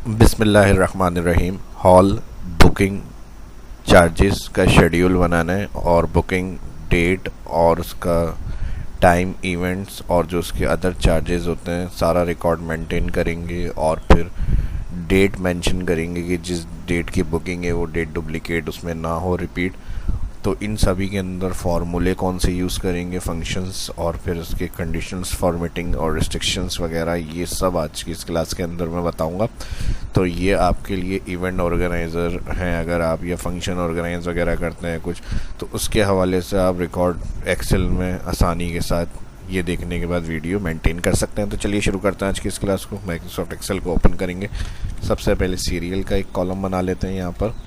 बिस्मिल्लाहिर्रहमानिर्रहीम। Hall booking charges का schedule बनाना है और बुकिंग डेट और उसका टाइम, इवेंट्स और जो उसके अदर चार्जेस होते हैं सारा रिकॉर्ड मेंटेन करेंगे और फिर डेट मेंशन करेंगे कि जिस डेट की बुकिंग है वो डेट डुप्लीकेट उसमें ना हो, रिपीट। तो इन सभी के अंदर फार्मूले कौन से यूज़ करेंगे, फंक्शंस और फिर उसके कंडीशंस, फॉर्मेटिंग और रिस्ट्रिक्शंस वगैरह, ये सब आज की इस क्लास के अंदर मैं बताऊंगा। तो ये आपके लिए इवेंट ऑर्गेनाइज़र हैं, अगर आप या फंक्शन ऑर्गेनाइज वगैरह करते हैं कुछ, तो उसके हवाले से आप रिकॉर्ड एक्सेल में आसानी के साथ ये देखने के बाद वीडियो मेंटेन कर सकते हैं। तो चलिए शुरू करते हैं आज की इस क्लास को। माइक्रोसॉफ्ट एक्सेल को ओपन करेंगे। सबसे पहले सीरियल का एक कॉलम बना लेते हैं यहाँ पर।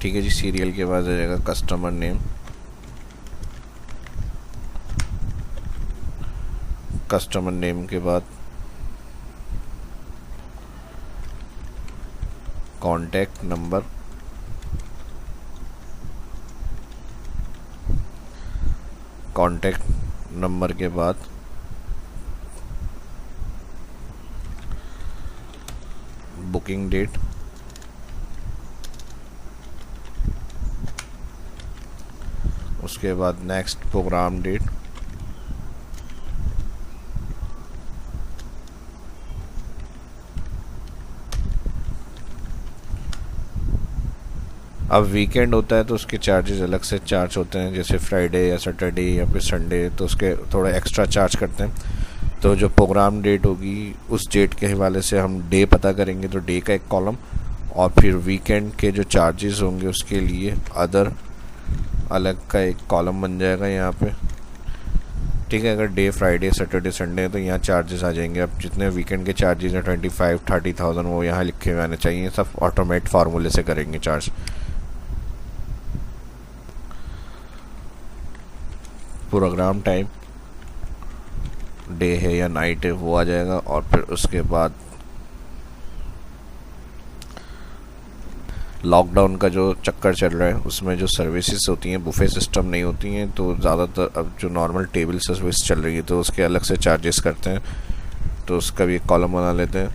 ठीक है जी, सीरियल के बाद आ जाएगा कस्टमर नेम, कस्टमर नेम के बाद कॉन्टैक्ट नंबर, कॉन्टैक्ट नंबर के बाद बुकिंग डेट, उसके बाद नेक्स्ट प्रोग्राम डेट, अब वीकेंड होता है तो उसके चार्जेस अलग से चार्ज होते हैं, जैसे फ्राइडे या सैटरडे या फिर संडे, तो उसके थोड़ा एक्स्ट्रा चार्ज करते हैं। तो जो प्रोग्राम डेट होगी उस डेट के हवाले से हम डे पता करेंगे, तो डे का एक कॉलम और फिर वीकेंड के जो चार्जेस होंगे उसके लिए अदर अलग का एक कॉलम बन जाएगा यहाँ पे। ठीक है, अगर डे फ्राइडे सैटरडे संडे है तो यहाँ चार्जेस आ जाएंगे। अब जितने वीकेंड के चार्जेस हैं 25-30,000 वो यहाँ लिखे हुए आने चाहिए। सब ऑटोमेट फार्मूले से करेंगे चार्ज। प्रोग्राम टाइम डे है या नाइट है वो आ जाएगा और फिर उसके बाद लॉकडाउन का जो चक्कर चल रहा है उसमें जो सर्विसेज होती हैं बुफे सिस्टम नहीं होती हैं, तो ज़्यादातर अब जो नॉर्मल टेबल सर्विस चल रही है तो उसके अलग से चार्जेस करते हैं, तो उसका भी एक कॉलम बना लेते हैं।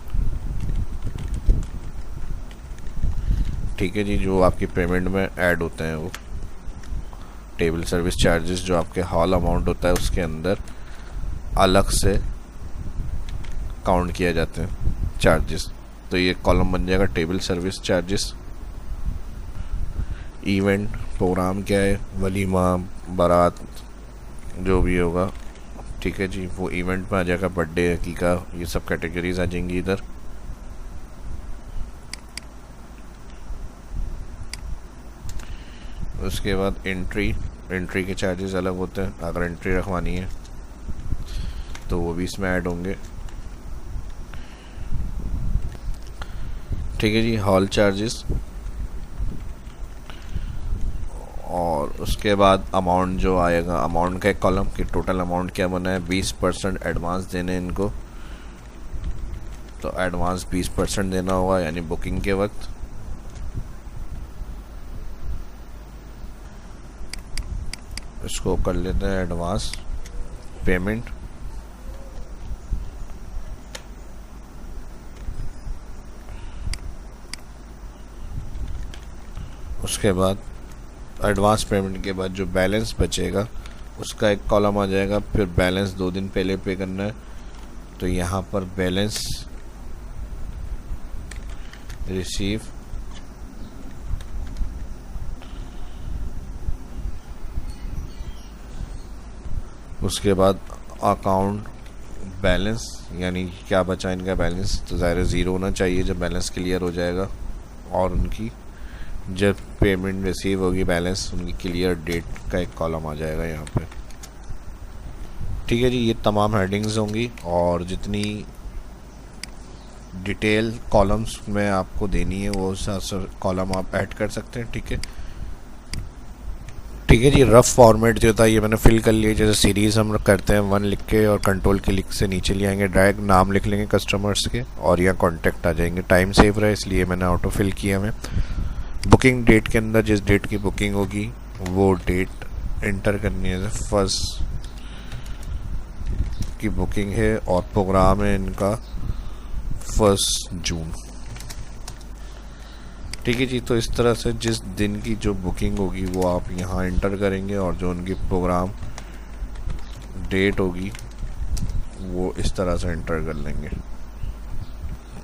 ठीक है जी, जो आपकी पेमेंट में ऐड होते हैं वो टेबल सर्विस चार्जेस जो आपके हॉल अमाउंट होता है उसके अंदर अलग से काउंट किया जाते हैं चार्जेस। तो ये कॉलम बन जाएगा table service charges. Event programme क्या है, वलीमा, बारात, जो भी होगा, ठीक है जी, वो इवेंट में आ जाएगा। बर्थडे, हकीका, ये सब कैटेगरीज आ जाएंगी इधर। उसके बाद एंट्री के चार्जेस अलग होते हैं, अगर एंट्री रखवानी है तो वो भी इसमें ऐड होंगे। ठीक है जी, हॉल चार्जेस और उसके बाद अमाउंट जो आएगा, अमाउंट का एक कॉलम कि टोटल अमाउंट क्या बना है। 20% एडवांस देने इनको, तो एडवांस 20% देना होगा यानी बुकिंग के वक्त। इसको कर लेते हैं एडवांस पेमेंट। उसके बाद एडवांस पेमेंट के बाद जो बैलेंस बचेगा उसका एक कॉलम आ जाएगा। फिर बैलेंस 2 दिन पहले पे करना है, तो यहाँ पर बैलेंस रिसीव, उसके बाद अकाउंट बैलेंस यानी क्या बचा इनका बैलेंस, तो ज़ाहिर 0 होना चाहिए जब बैलेंस क्लियर हो जाएगा। और उनकी जब पेमेंट रिसीव होगी बैलेंस, उनकी क्लियर डेट का एक कॉलम आ जाएगा यहाँ पे। ठीक है जी, ये तमाम हेडिंग्स होंगी और जितनी डिटेल कॉलम्स में आपको देनी है वो कॉलम आप ऐड कर सकते हैं। ठीक है जी, रफ़ फॉर्मेट जो था ये मैंने फिल कर लिया। जैसे सीरीज़ हम करते हैं 1 लिख के और कंट्रोल के लिख से नीचे ले आएंगे, डायरेक्ट नाम लिख लेंगे कस्टमर्स के और यहाँ कॉन्टैक्ट आ जाएंगे। टाइम सेव रहा है इसलिए मैंने ऑटो फिल किया। मैं बुकिंग डेट के अंदर जिस डेट की बुकिंग होगी वो डेट एंटर करनी है। फर्स्ट की बुकिंग है और प्रोग्राम है इनका 1 जून। ठीक है जी। तो इस तरह से जिस दिन की जो बुकिंग होगी वो आप यहाँ इंटर करेंगे और जो उनकी प्रोग्राम डेट होगी वो इस तरह से इंटर कर लेंगे।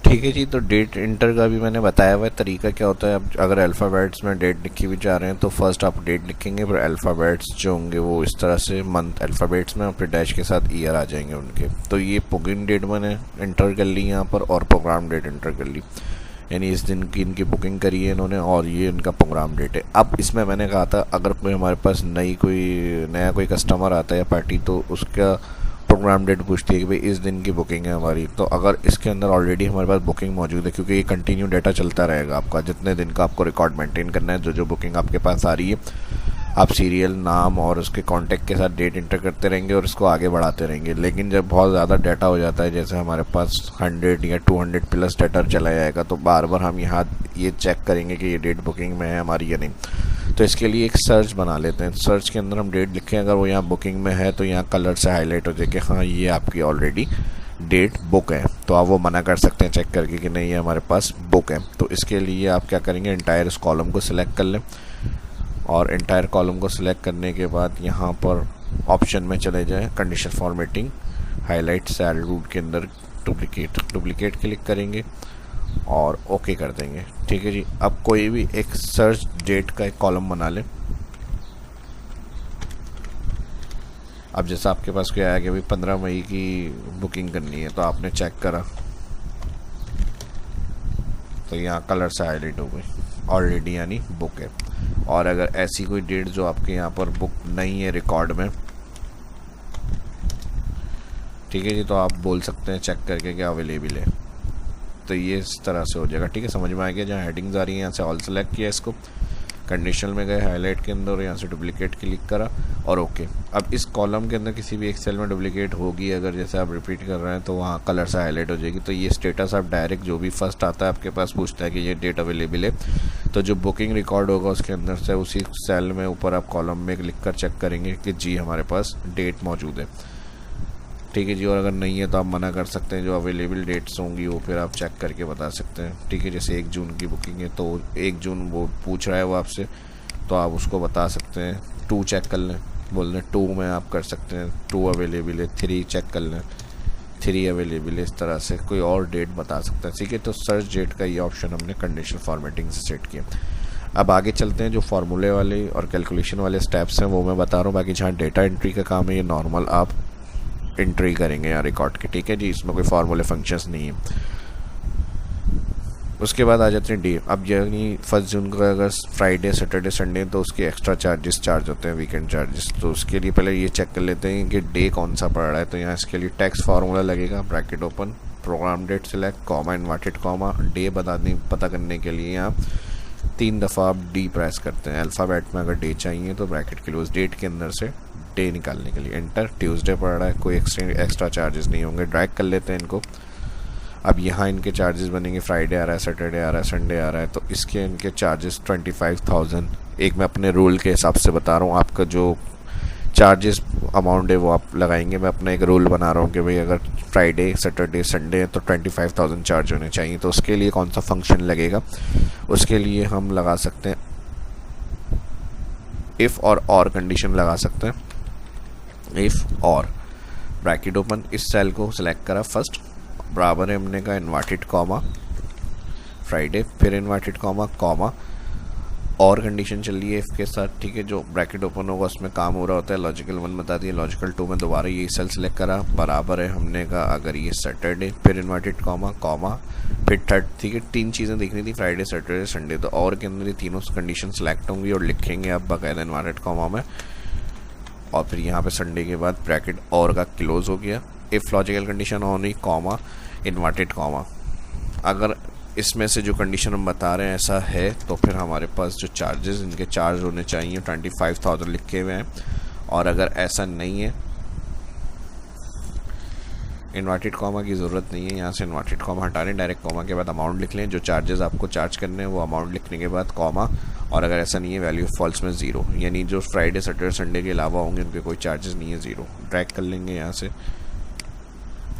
ठीक है जी। तो डेट इंटर का भी मैंने बताया हुआ है तरीका क्या होता है। अब अगर अल्फ़ाबेट्स में डेट लिखी भी जा रहे हैं तो फर्स्ट आप डेट लिखेंगे, फिर अल्फ़ाबेट्स जो होंगे वो इस तरह से मंथ अल्फ़ाबेट्स में और फिर डैश के साथ ईयर आ जाएंगे उनके। तो ये बुकिंग डेट मैंने इंटर कर ली यहाँ पर और प्रोग्राम डेट इंटर कर ली, यानी इस दिन की इनकी बुकिंग करी है इन्होंने और ये इनका प्रोग्राम डेट है। अब इसमें मैंने कहा था अगर कोई हमारे पास नया कोई कस्टमर आता है या पार्टी तो उसका प्रोग्राम डेट पूछती है कि भाई इस दिन की बुकिंग है हमारी। तो अगर इसके अंदर ऑलरेडी हमारे पास बुकिंग मौजूद है, क्योंकि ये कंटिन्यू डेटा चलता रहेगा आपका, जितने दिन का आपको रिकॉर्ड मेंटेन करना है, जो बुकिंग आपके पास आ रही है आप सीरियल नाम और उसके कॉन्टैक्ट के साथ डेट इंटर करते रहेंगे और इसको आगे बढ़ाते रहेंगे। लेकिन जब बहुत ज़्यादा डाटा हो जाता है, जैसे हमारे पास 100 या 200 प्लस डाटा चला जाएगा, तो बार बार हम यहाँ ये चेक करेंगे कि ये डेट बुकिंग में है हमारी या नहीं। तो इसके लिए एक सर्च बना लेते हैं। सर्च के अंदर हम डेट लिखें, अगर वो यहाँ बुकिंग में है तो यहाँ कलर से हाईलाइट हो जाए कि हाँ ये आपकी ऑलरेडी डेट बुक है। तो आप वो मना कर सकते हैं चेक करके कि नहीं ये हमारे पास बुक है। तो इसके लिए आप क्या करेंगे, एंटायर इस कॉलम को सिलेक्ट कर लें और एंटायर कॉलम को सिलेक्ट करने के बाद यहाँ पर ऑप्शन में चले जाएं, condition formatting, highlight cell rules के अंदर डुप्लीकेट क्लिक करेंगे और ओके कर देंगे। ठीक है जी। अब कोई भी एक सर्च डेट का एक कॉलम बना लें। अब जैसा आपके पास क्या आया कि भाई 15 मई की बुकिंग करनी है, तो आपने चेक करा तो यहाँ कलर से हाईलाइट हो गई ऑलरेडी, यानी बुक है। और अगर ऐसी कोई डेट जो आपके यहाँ पर बुक नहीं है रिकॉर्ड में, ठीक है जी, तो आप बोल सकते हैं चेक करके कि अवेलेबल है। तो ये इस तरह से हो जाएगा। ठीक है, समझ में आ गया। जहाँ हेडिंग्स आ रही हैं यहाँ से ऑल सेलेक्ट किया, इसको कंडीशनल में गए, हाईलाइट के अंदर, यहाँ से डुप्लीकेट क्लिक करा और ओके। अब इस कॉलम के अंदर किसी भी एक सेल में डुप्लीकेट होगी अगर, जैसे आप रिपीट कर रहे हैं, तो वहाँ कलर से हाईलाइट हो जाएगी। तो ये स्टेटस आप डायरेक्ट जो भी फर्स्ट आता है आपके पास पूछता है कि ये डेट अवेलेबल है, तो जो बुकिंग रिकॉर्ड होगा उसके अंदर से उसी सेल में ऊपर आप कॉलम में लिख कर चेक करेंगे कि जी हमारे पास डेट मौजूद है। ठीक है जी। और अगर नहीं है तो आप मना कर सकते हैं, जो अवेलेबल डेट्स होंगी वो फिर आप चेक करके बता सकते हैं। ठीक है, जैसे 1 जून की बुकिंग है तो 1 जून वो पूछ रहा है वो आपसे, तो आप उसको बता सकते हैं। 2 चेक कर लें, बोल दें 2 में आप कर सकते हैं 2 अवेलेबल है। 3 चेक कर लें 3 अवेलेबल है। इस तरह से कोई और डेट बता सकते हैं। ठीक है, तो सर्च डेट का ये ऑप्शन हमने कंडीशनल फॉर्मेटिंग से सेट किया। अब आगे चलते हैं, जो फार्मूले वाले और कैलकुलेशन वाले स्टेप्स हैं वो मैं बता रहा हूँ। बाकी जहाँ डेटा एंट्री का काम है ये नॉर्मल आप एंट्री करेंगे यहाँ रिकॉर्ड के। ठीक है जी, इसमें कोई फार्मूले फंक्शंस नहीं है। उसके बाद आ जाते हैं डे। अब यानी 1 जून का अगर फ्राइडे सैटरडे संडे तो उसके एक्स्ट्रा चार्ज होते हैं, वीकेंड चार्जेस। तो उसके लिए पहले ये चेक कर लेते हैं कि डे कौन सा पड़ रहा है। तो यहाँ इसके लिए टैक्स फार्मूला लगेगा, bracket open, programme date select, comma, inverted comma, day पता करने के लिए यहाँ 3 दफ़ा आप डी प्रेस करते हैं। अल्फ़ाबेट में अगर डे चाहिए तो ब्रैकेट क्लोज, डेट के अंदर से डे निकालने के लिए एंटर। ट्यूसडे पड़ रहा है, कोई एक्स्ट्रा चार्जेस नहीं होंगे। ड्रैग कर लेते हैं इनको। अब यहाँ इनके चार्जेस बनेंगे, फ्राइडे आ रहा है, सैटरडे आ रहा है, संडे आ रहा है, तो इसके इनके चार्जेस 25,000। एक मैं अपने रूल के हिसाब से बता रहा हूँ, आपका जो चार्जेस अमाउंट है वो आप लगाएंगे। मैं अपना एक रूल बना रहा हूँ कि भाई अगर फ्राइडे सैटरडे संडे है तो 25,000 चार्ज होने चाहिए। तो उसके लिए कौन सा फंक्शन लगेगा, उसके लिए हम लगा सकते हैं इफ़ और कंडीशन लगा सकते हैं। इफ़ और ब्रैकेट ओपन, इस सेल को सिलेक्ट करा फर्स्ट, बराबर है हमने का इन्वर्टेड कॉमा फ्राइडे, फिर इन्वर्टेड कॉमा और कंडीशन चल रही है इफ़ के साथ। ठीक है, जो ब्रैकेट ओपन होगा उसमें काम हो रहा होता है। लॉजिकल 1 बता दिए, लॉजिकल 2 में दोबारा ये सेल सेलेक्ट करा, बराबर है हमने का अगर ये सैटरडे, फिर इन्वर्टेड कॉमा फिर थर्ड। ठीक है, 3 चीज़ें देखनी थी, फ्राइडे सैटरडे संडे। तो और के अंदर ये तीनों कंडीशन सेलेक्ट होंगी और लिखेंगे आप बाकायदा इन्वर्टेड कॉमा में। और फिर यहाँ पे संडे के बाद ब्रैकेट और का क्लोज हो गया। इफ़ लॉजिकल कंडीशन ऑन हुई, कॉमा, इन्वर्टेड कॉमा। अगर इसमें से जो कंडीशन हम बता रहे हैं ऐसा है तो फिर हमारे पास जो चार्जेस इनके चार्ज होने चाहिए 25,000 लिखे हुए हैं। और अगर ऐसा नहीं है, इन्वर्टेड कॉमा की ज़रूरत नहीं है, यहाँ से इन्वर्टेड कॉमा हटा लें, डायरेक्ट कॉमा के बाद अमाउंट लिख लें। जो चार्जेस आपको चार्ज करने हैं वो अमाउंट लिखने के बाद कॉमा। और अगर ऐसा नहीं है, वैल्यू फॉल्स में 0, यानी जो फ्राइडे सैटरडे संडे के अलावा होंगे उनके कोई चार्जेस नहीं है, 0। ड्रैग कर लेंगे यहाँ से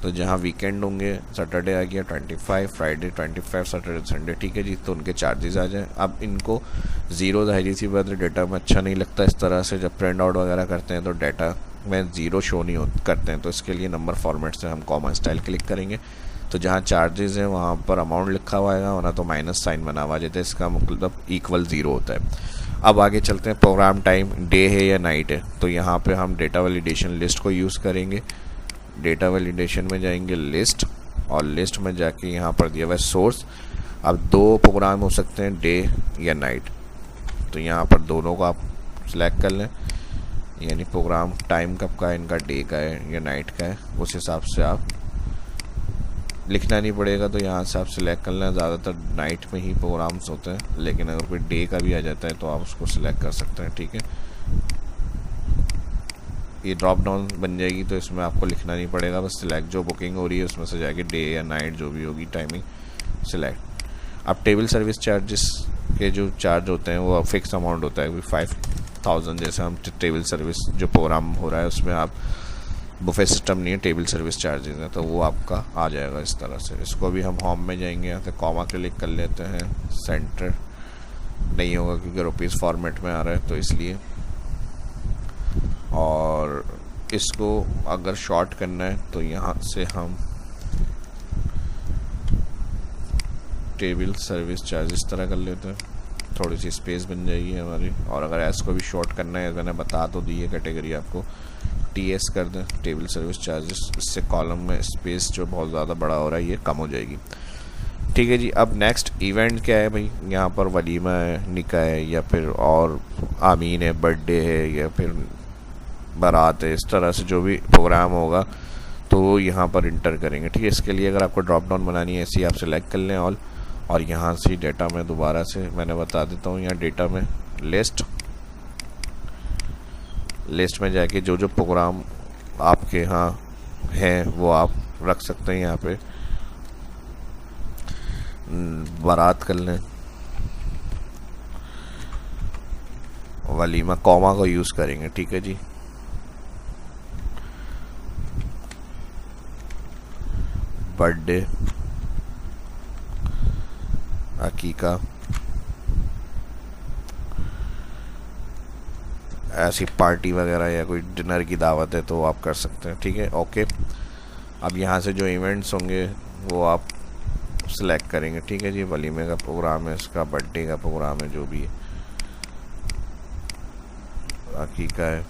तो जहाँ वीकेंड होंगे, सैटरडे आ गया 25, फ्राइडे 25, सैटरडे संडे, ठीक है जी, तो उनके चार्जेस आ जाएँ। अब इनको ज़ीरो जाहिर सी बात है डेटा में अच्छा नहीं लगता इस तरह से, जब प्रिंट आउट वगैरह करते हैं तो डाटा में ज़ीरो शो नहीं करते हैं, तो इसके लिए नंबर फॉर्मेट से हम कॉमा स्टाइल क्लिक करेंगे। तो जहाँ चार्जेस हैं वहाँ पर अमाउंट लिखा हुआ आएगा, वरना तो माइनस साइन बना हुआ जाता है, इसका मतलब इक्वल ज़ीरो होता है। अब आगे चलते हैं, प्रोग्राम टाइम डे है या नाइट है, तो यहाँ पे हम डेटा वैलिडेशन लिस्ट को यूज़ करेंगे। डेटा वैलिडेशन में जाएंगे लिस्ट, और लिस्ट में जाके यहाँ पर दिया हुआ है सोर्स। अब दो प्रोग्राम हो सकते हैं, डे या नाइट, तो यहाँ पर दोनों को आप सिलेक्ट कर लें, यानी प्रोग्राम टाइम कब का है, इनका डे का है या नाइट का है, उस हिसाब से आप लिखना नहीं पड़ेगा। तो यहाँ से आप सिलेक्ट कर लें, ज़्यादातर नाइट में ही प्रोग्राम्स होते हैं, लेकिन अगर कोई डे का भी आ जाता है तो आप उसको सिलेक्ट कर सकते हैं, ठीक है। ये ड्रॉप डाउन बन जाएगी, तो इसमें आपको लिखना नहीं पड़ेगा, बस सिलेक्ट जो बुकिंग हो रही है उसमें से जाके डे या नाइट जो भी होगी टाइमिंग सिलेक्ट। अब टेबल सर्विस चार्जेस के जो चार्ज होते हैं वो फिक्स अमाउंट होता है, 5000 जैसे हम टेबल सर्विस जो प्रोग्राम हो रहा है उसमें आप बुफे सिस्टम नहीं है, टेबल सर्विस चार्जेस है, तो वो आपका आ जाएगा इस तरह से। इसको भी हम होम में जाएंगे, यहाँ से कॉमा क्लिक कर लेते हैं, सेंटर नहीं होगा क्योंकि रुपीज़ फॉर्मेट में आ रहा है तो इसलिए। और इसको अगर शॉर्ट करना है तो यहाँ से हम टेबल सर्विस चार्ज इस तरह कर लेते हैं, थोड़ी सी स्पेस बन जाएगी हमारी। और अगर एस को भी शॉर्ट करना है, मैंने बता तो दी है कैटेगरी आपको, टीएस कर दें, टेबल सर्विस चार्जेस, इससे कॉलम में स्पेस जो बहुत ज़्यादा बड़ा हो रहा है ये कम हो जाएगी, ठीक है जी। अब नेक्स्ट इवेंट क्या है भाई, यहाँ पर वलीमा है, निकाह है, या फिर और आमीन है, बर्थडे है, या फिर बारात है, इस तरह से जो भी प्रोग्राम होगा तो यहाँ पर इंटर करेंगे, ठीक है। इसके लिए अगर आपको ड्रॉप डाउन बनानी है ऐसे ही आप सेलेक्ट कर लें ऑल, और यहाँ से डेटा में दोबारा से मैंने बता देता हूँ, यहाँ डेटा में लिस्ट में जाके जो जो प्रोग्राम आपके यहाँ हैं वो आप रख सकते हैं। यहाँ पे बारात कर लें, वलीमा कॉमा को यूज़ करेंगे, ठीक है जी। बर्थडे, अकीका, ऐसी पार्टी वगैरह या कोई डिनर की दावत है तो आप कर सकते हैं, ठीक है, ओके। अब यहाँ से जो इवेंट्स होंगे वो आप सिलेक्ट करेंगे, ठीक है जी। वलीमे का प्रोग्राम है, इसका बर्थडे का प्रोग्राम है, जो भी है, अकीका है,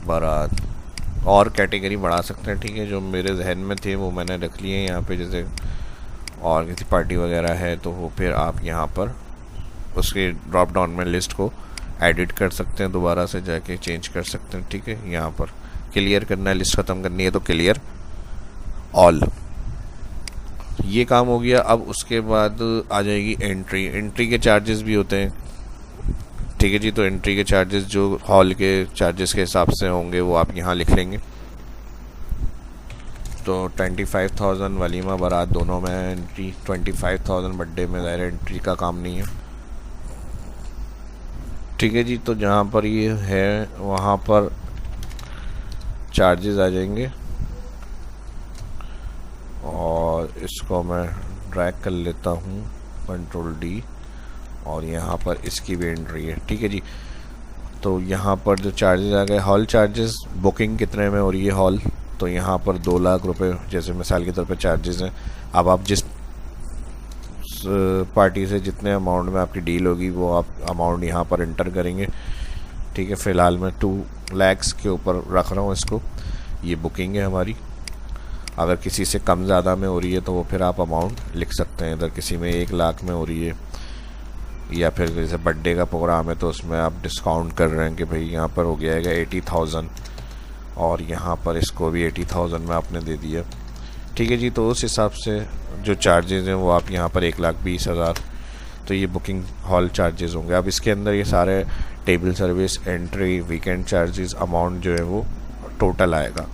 बारात, और कैटेगरी बढ़ा सकते हैं, ठीक है। जो मेरे जहन में थे वो मैंने रख लिए हैं यहाँ पे, जैसे और किसी पार्टी वगैरह है तो वो फिर आप यहाँ पर उसके ड्रॉप डाउन में लिस्ट को एडिट कर सकते हैं, दोबारा से जाके चेंज कर सकते हैं, ठीक है। यहाँ पर क्लियर करना है, लिस्ट ख़त्म करनी है तो क्लियर ऑल, ये काम हो गया। अब उसके बाद आ जाएगी एंट्री के चार्जेस भी होते हैं, ठीक है जी। तो एंट्री के चार्जेस जो हॉल के चार्जेस के हिसाब से होंगे वो आप यहाँ लिख लेंगे। तो 25,000 वलीमा बारात दोनों में एंट्री, 25,000 बर्थडे में ज़ाहिर एंट्री का काम नहीं है, ठीक है जी। तो जहाँ पर ये है वहाँ पर चार्जेस आ जाएंगे, और इसको मैं ड्रैग कर लेता हूँ, कंट्रोल डी, और यहाँ पर इसकी भी एंट्री है, ठीक है जी। तो यहाँ पर जो चार्जेस आ गए, हॉल चार्जेस, बुकिंग कितने में हो रही है हॉल, तो यहाँ पर 2 लाख रुपए जैसे मिसाल के तौर पे चार्जेस हैं। अब आप जिस पार्टी से जितने अमाउंट में आपकी डील होगी वो आप अमाउंट यहाँ पर इंटर करेंगे, ठीक है। फ़िलहाल मैं 2 लाख के ऊपर रख रहा हूँ इसको, ये बुकिंग है हमारी। अगर किसी से कम ज़्यादा में हो रही है तो वो फिर आप अमाउंट लिख सकते हैं, अगर किसी में 1 लाख में हो रही है, या फिर जैसे बर्थडे का प्रोग्राम है तो उसमें आप डिस्काउंट कर रहे हैं कि भाई यहाँ पर हो गया है 80,000, और यहाँ पर इसको भी 80,000 में आपने दे दिया, ठीक है जी। तो उस हिसाब से जो चार्जेस हैं वो आप यहाँ पर 1,20,000, तो ये बुकिंग हॉल चार्जेस होंगे। अब इसके अंदर ये सारे table service, entry, weekend charges, amount जो है वो टोटल आएगा,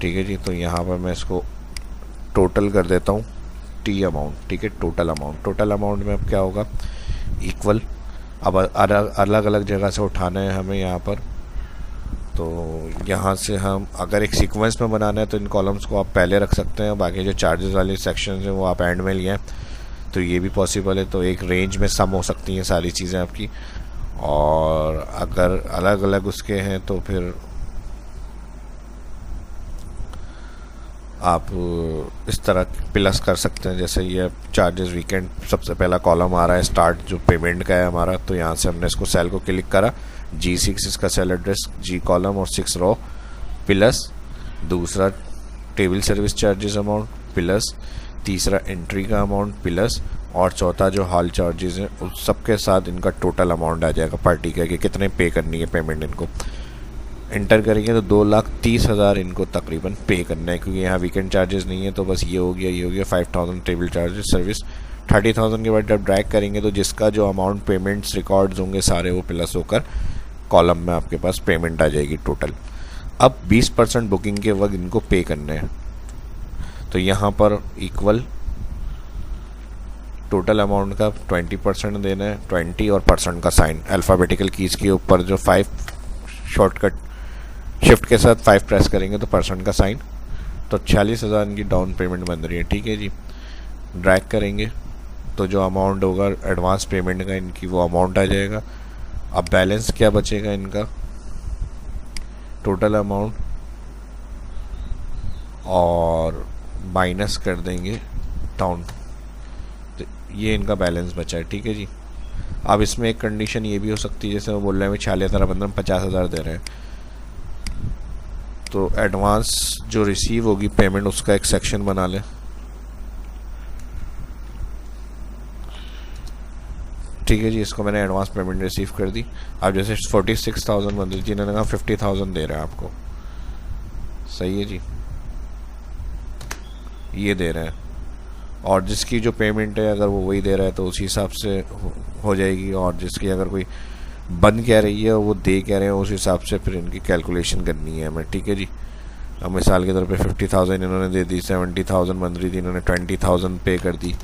ठीक है जी। तो यहाँ पर मैं इसको टोटल कर देता हूँ, टी अमाउंट, ठीक है, टोटल अमाउंट में अब क्या होगा, इक्वल। अब अलग अलग जगह से उठाना है हमें यहाँ पर, तो यहाँ से हम अगर एक सीक्वेंस में बनाना है तो इन कॉलम्स को आप पहले रख सकते हैं, बाकी जो चार्जेस वाले सेक्शन हैं वो आप एंड में लिए हैं, तो ये भी पॉसिबल है। तो एक रेंज में सम हो सकती हैं सारी चीज़ें आपकी, और अगर अलग अलग उसके हैं तो फिर आप इस तरह प्लस कर सकते हैं। जैसे ये चार्जेस वीकेंड सबसे पहला कॉलम आ रहा है स्टार्ट जो पेमेंट का है हमारा, तो यहाँ से हमने इसको सेल को क्लिक करा, G6 इसका सेल एड्रेस, G कॉलम और 6 रो, प्लस दूसरा table service charges amount, plus तीसरा एंट्री का अमाउंट, प्लस और चौथा जो हॉल चार्जेस हैं उस सबके साथ इनका टोटल अमाउंट आ जाएगा पार्टी का कि कितने पे करनी है पेमेंट इनको। एंटर करेंगे तो 2,30,000 इनको तकरीबन पे करना है, क्योंकि यहाँ वीकेंड चार्जेस नहीं है। तो बस ये हो गया 5,000 टेबल चार्जेस सर्विस। 30,000 के बाद जब ड्रैग करेंगे तो जिसका जो अमाउंट पेमेंट्स रिकॉर्ड्स होंगे सारे वो प्लस होकर कॉलम में आपके पास पेमेंट आ जाएगी टोटल। अब 20% बुकिंग के वक्त इनको पे करने हैं, तो यहाँ पर इक्वल टोटल अमाउंट का 20% देना है, 20 और परसेंट का साइन अल्फ़ाबेटिकल कीज़ के ऊपर जो 5 शॉर्टकट शिफ्ट के साथ 5 प्रेस करेंगे तो परसेंट का साइन, तो 46,000 इनकी डाउन पेमेंट बन रही है। ठीक है जी, ड्रैग करेंगे तो जो अमाउंट होगा एडवांस पेमेंट का इनकी वो अमाउंट आ जाएगा। अब बैलेंस क्या बचेगा इनका, टोटल अमाउंट और माइनस कर देंगे डाउन, तो ये इनका बैलेंस बचा है। ठीक है जी, अब इसमें एक कंडीशन ये भी हो सकती है, जैसे वो बोल रहे हैं 46,000 बंदे 50,000 दे रहे हैं, तो एडवांस जो रिसीव होगी पेमेंट उसका एक सेक्शन बना लें। ठीक है जी, इसको मैंने एडवांस पेमेंट रिसीव कर दी। अब जैसे 46,000 बन रही थी, इन्होंने कहा 50,000 दे रहे हैं आपको, सही है जी, ये दे रहे हैं, और जिसकी जो पेमेंट है अगर वो वही दे रहा है तो उसी हिसाब से हो जाएगी, और जिसकी अगर कोई बंद कह रही है वो दे कह रहे हैं उस हिसाब से फिर इनकी कैलकुलेशन करनी है हमें। ठीक है जी, अब मिसाल के तौर पे 50,000 इन्होंने दे दी, 70,000 बन रही थी, इन्होंने 20,000 पे कर दी,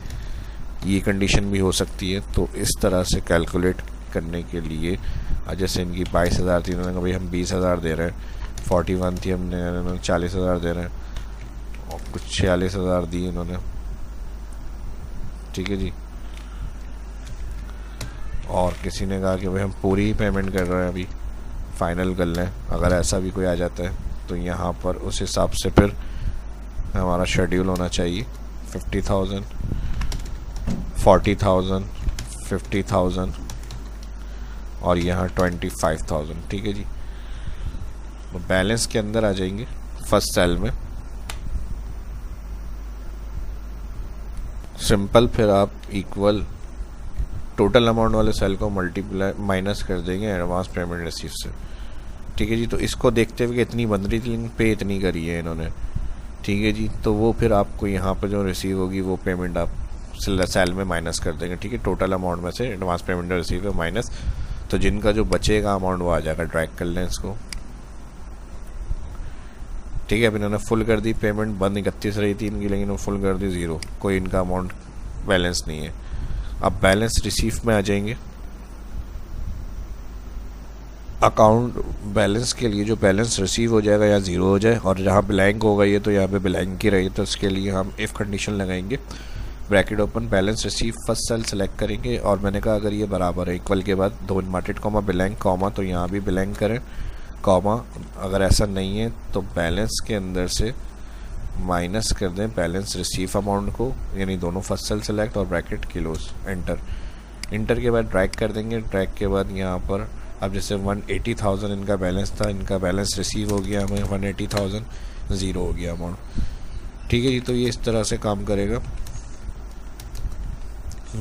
ये कंडीशन भी हो सकती है। तो इस तरह से कैलकुलेट करने के लिए जैसे इनकी 22,000 थी, इन्होंने कहा भाई हम 20,000 दे रहे हैं, 41 थी हमने 40,000 दे रहे हैं, और कुछ 46,000 दी इन्होंने। ठीक है जी, और किसी ने कहा कि भाई हम पूरी ही पेमेंट कर रहे हैं अभी, फाइनल कर लें, अगर ऐसा भी कोई आ जाता है तो यहाँ पर उस हिसाब से फिर हमारा शेड्यूल होना चाहिए 50,000, 40,000, 50,000 और यहाँ 25,000। ठीक है जी, तो बैलेंस के अंदर आ जाएंगे फर्स्ट सेल में, सिंपल, फिर आप इक्वल टोटल अमाउंट वाले सेल को मल्टीप्लाई माइनस कर देंगे एडवांस पेमेंट रिसीव से। ठीक है जी, तो इसको देखते हुए इतनी बन रही थी लेकिन पे इतनी करी है इन्होंने। ठीक है जी, तो वो फिर आपको यहाँ पर जो रिसीव होगी वो पेमेंट आप सेल में माइनस कर देंगे। ठीक है, टोटल अमाउंट में से एडवांस पेमेंट रिसीव है माइनस, तो जिनका जो बचेगा अमाउंट वो आ जाएगा। ड्रैग कर लें इसको। ठीक है, अब इन्होंने फुल कर दी पेमेंट, बंद 31 रही थी इनकी लेकिन वो फुल कर दी 0, कोई इनका अमाउंट बैलेंस नहीं है। अब बैलेंस रिसीव में आ जाएंगे, अकाउंट बैलेंस के लिए जो बैलेंस रिसीव हो जाएगा या 0 हो जाए, और जहाँ ब्लैंक होगा ये तो यहाँ पे ब्लैंक ही रही, तो इसके लिए हम इफ़ कंडीशन लगाएंगे, bracket open, balance receive first cell select करेंगे, और मैंने कहा अगर ये बराबर है इक्वल के बाद 2 इनवर्टेड कॉमा ब्लैंक कॉमा, तो यहाँ भी ब्लैंक करें कॉमा, अगर ऐसा नहीं है तो बैलेंस के अंदर से माइनस कर दें बैलेंस रिसीव अमाउंट को, यानी दोनों फर्स्ट सेल सेलेक्ट और ब्रैकेट क्लोज, एंटर। इंटर के बाद ड्रैग कर देंगे, ड्रैग के बाद यहाँ पर अब जैसे 180,000 इनका बैलेंस था, इनका बैलेंस रिसीव हो गया हमें 180,000, 0 हो गया अमाउंट। ठीक है जी, तो ये इस तरह से काम करेगा,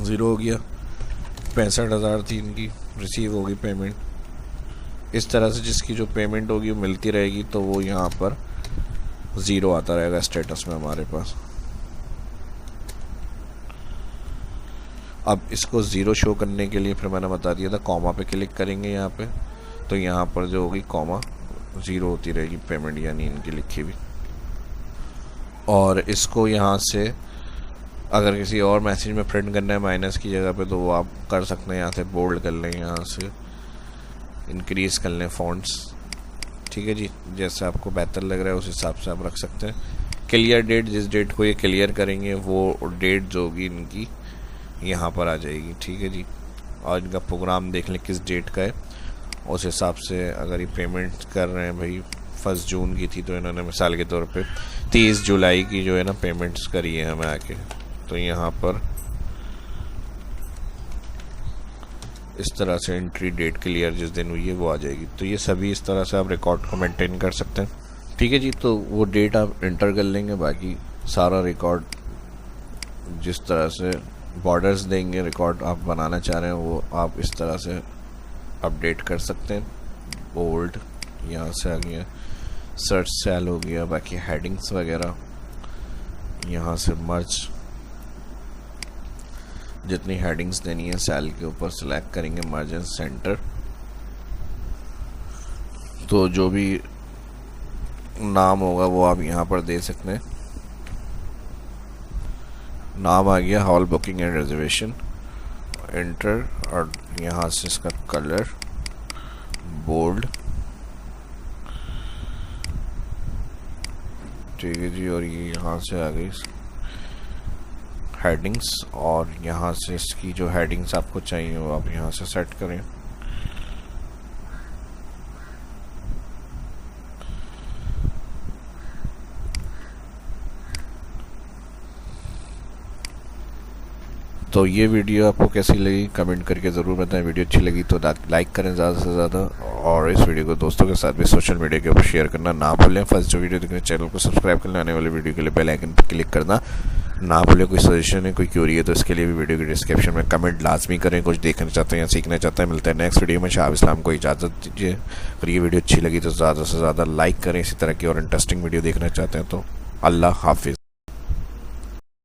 0 हो गया, 65,000 थी इनकी, रिसीव होगी पेमेंट। इस तरह से जिसकी जो पेमेंट होगी वो मिलती रहेगी, तो वो यहाँ पर 0 आता रहेगा स्टेटस में हमारे पास। अब इसको 0 शो करने के लिए फिर मैंने बता दिया था कॉमा पे क्लिक करेंगे यहाँ पे, तो यहाँ पर जो होगी कॉमा 0 होती रहेगी पेमेंट, यानी इनकी लिखी हुई। और इसको यहाँ से अगर किसी और मैसेज में प्रिंट करना है माइनस की जगह पे, तो वो आप कर सकते हैं, यहाँ से बोल्ड कर लें, यहाँ से इंक्रीज़ कर लें फॉन्ट्स। ठीक है जी, जैसे आपको बेहतर लग रहा है उस हिसाब से आप रख सकते हैं। क्लियर डेट, जिस डेट को ये क्लियर करेंगे वो डेट जो होगी इनकी यहाँ पर आ जाएगी, ठीक है जी। और इनका प्रोग्राम देख लें किस डेट का है, उस हिसाब से अगर ये पेमेंट कर रहे हैं भाई 1 जून की थी तो इन्होंने मिसाल के तौर पे 30 जुलाई की जो है ना पेमेंट्स करी है हमें आके, तो यहाँ पर इस तरह से एंट्री डेट क्लियर जिस दिन हुई है वो आ जाएगी। तो ये सभी इस तरह से आप रिकॉर्ड को मेंटेन कर सकते हैं, ठीक है जी। तो वो डेट आप इंटर कर लेंगे, बाकी सारा रिकॉर्ड जिस तरह से बॉर्डर्स देंगे रिकॉर्ड आप बनाना चाह रहे हैं वो आप इस तरह से अपडेट कर सकते हैं। बोल्ड यहाँ से आ गया, सर्च सेल हो गया, बाकी हेडिंग्स वगैरह यहाँ से मर्ज, जितनी हेडिंग्स देनी है सेल के ऊपर सेलेक्ट करेंगे मर्ज एंड सेंटर। तो जो भी नाम होगा वो आप यहाँ पर दे सकते हैं। नाम आ गया hall booking and reservation, enter, और यहाँ से इसका कलर बोल्ड, ठीक है जी। और ये यहाँ से आ गई हेडिंग्स, और यहाँ से इसकी जो हेडिंग्स आपको चाहिए वो आप यहाँ से सेट करें। तो ये वीडियो आपको कैसी लगी कमेंट करके ज़रूर बताएं। वीडियो अच्छी लगी तो लाइक करें ज़्यादा से ज़्यादा, और इस वीडियो को दोस्तों के साथ भी सोशल मीडिया के ऊपर शेयर करना ना भूलें। फर्स्ट जो वीडियो देखने चैनल को सब्सक्राइब करना, आने वाले वीडियो के लिए बेल आइकन पर क्लिक करना ना भूलें। कोई सजेशन है, कोई क्यूरी है तो इसके लिए भी वीडियो के डिस्क्रिप्शन में कमेंट लाजमी करें। कुछ देखना चाहते हैं या सीखना चाहते हैं, मिलते हैं नेक्स्ट वीडियो में। शाह इस्लाम को इजाज़त दीजिए। अगर ये वीडियो अच्छी लगी तो ज़्यादा से ज़्यादा लाइक करें। इसी तरह की और इंटरेस्टिंग वीडियो देखना चाहते हैं तो अल्लाह हाफिज़।